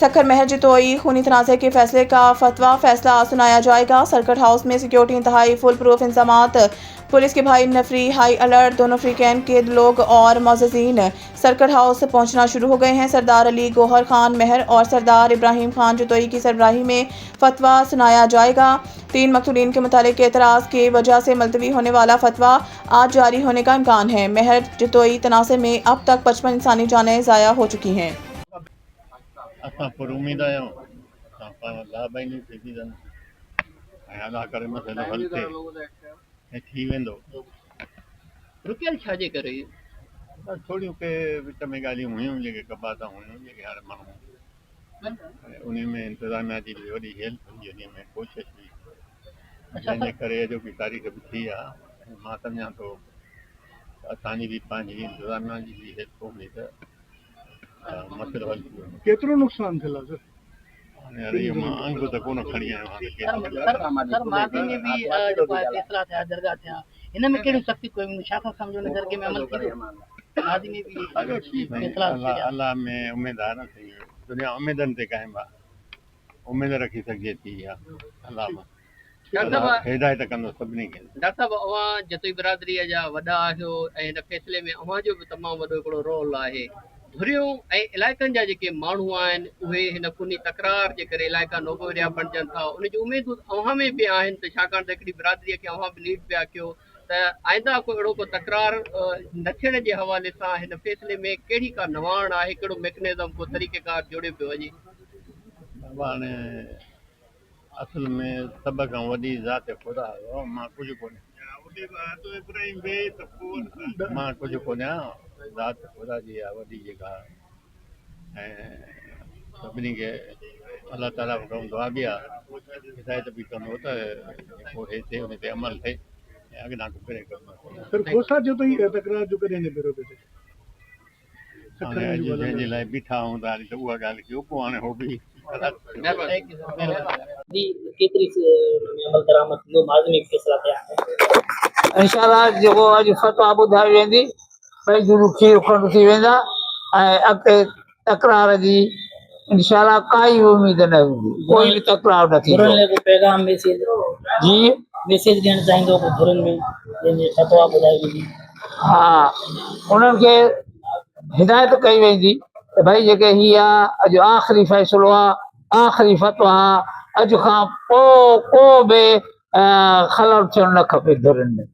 सखर महर जतोई खूनी तनाज़े के फैसले का फैसला सुनाया जाएगा। सर्किट हाउस में सिक्योरिटी इंतहाई फुल प्रूफ इंतजामात, पुलिस के भाई नफरी हाई अलर्ट, दोनों फ्रीकैन के लोग और मोअज़्ज़िज़ीन सर्किट हाउस पहुंचना शुरू हो गए हैं। सरदार अली गोहर खान महर और सरदार इब्राहिम खान जतोई की सरबराही में फतवा सुनाया जाएगा। 3 मकतूलीन के मुतालिक एतराज़ की वजह से मुलतवी होने वाला फतवा आज जारी होने का इम्कान है। महर जतोई तनाज़े में अब तक 55 इंसानी जानें ज़ाया हो चुकी हैं। असां पर उम्मीद आहियूं असां पाण लाभईनी थी वञनि ऐं अदा करे मसइलो हल थिए ऐं थी वेंदो। रुकियल छा जे करे? बसि थोरियूं के विच में ॻाल्हियूं हुयूं जेके कबाता हुयूं जेके हाणे माण्हू उन में इंतिज़ामिया जी बि वॾी हेल्प हुई, उन में कोशिशि हुई, जंहिंजे करे अॼु की तारीख़ बि थी आहे। मां सम्झां थो असांजी बि पंहिंजी इंतिज़ामिया जी बि हेल्प हूंदी त मसइलो हल थी वेंदो। केतिरो नुक़सान थियल आहे सर? हाणे इहो मां अंग त कोन खणी आयो सर माज़ी में भी जेको आहे फैसला थिया दरगाह थिया, हिन में कहिड़ियूं सख़्ती कयूं छा था सम्झो न दरगे में अमल थींदो? माज़ी में भी फैसला अल्लाह में उमेद आहे न, दुनिया उमेदनि ते क़ाइमु आहे, उमेद रखी सघिजे थी अल्लाह मां हिदायत कंदो सभिनी खे। डॉक्टर साहब अवां जतोई बिरादरीअ जा वॾा आहियो ऐं हिन फैसले में अवां जो बि तमामु वॾो हिकिड़ो रोल आहे। धुरियूं ऐं इलाइक़नि जा जेके माण्हू आहिनि उहे हिन खूनी तकरार जे करे इलाइक़ा नोगोरिया बणिजनि था, उन जी उमेदूं अव्हां में बि आहिनि त छाकाणि त हिकिड़ी बिरादरीअ खे अव्हां बि लीड पिया कयो त आइंदा को अहिड़ो को तकरार न थियण जे हवाले सां हिन फैसले में कहिड़ी का नवाण आहे, कहिड़ो मैकेनिज़म को तरीक़ेकार जोड़ियो पियो वञे? हाणे असल में सभ खां वॾी ज़ात ख़ुदा आहे, मां कुझु कोन्हे, मां कुझु कोन्हे, ज़ात ख़ुदा जी आहे वॾी जेका, ऐं सभिनी खे अलाह ताला खां दुआ बि आहे, हिदायत बि कंदो त जेको थिए उन ते अमल थिए ऐं अॻियां करे कंदो। सर खोसा जो तो ये तकरार जो करें ने बेरो पे हाणे अॼु जंहिंजे लाइ बीठा आहियूं त हाणे त उहा ॻाल्हि कयो, पोइ हाणे हो बि इंशाअल्लाह जेको अॼु फतवा ॿुधाई वेंदी पैजूं खीर खंड थी वेंदा ऐं अॻिते तकरार जी इंशाअल्लाह काई उम्मीद न हूंदी, कोई बि तकरार न थींदो। पैगाम मैसेज जी मैसेज ॾियणु चाहींदो घरनि में जंहिंजे फतवा ॿुधाई वेंदी? हा, उन्हनि खे हिदायत कई वेंदी त भई जेके हीअ अॼु आख़िरी फ़ैसिलो आहे, आख़िरी फतवा आहे, अॼु खां पोइ को बि ख़लल थियणु न खपे धुरनि में।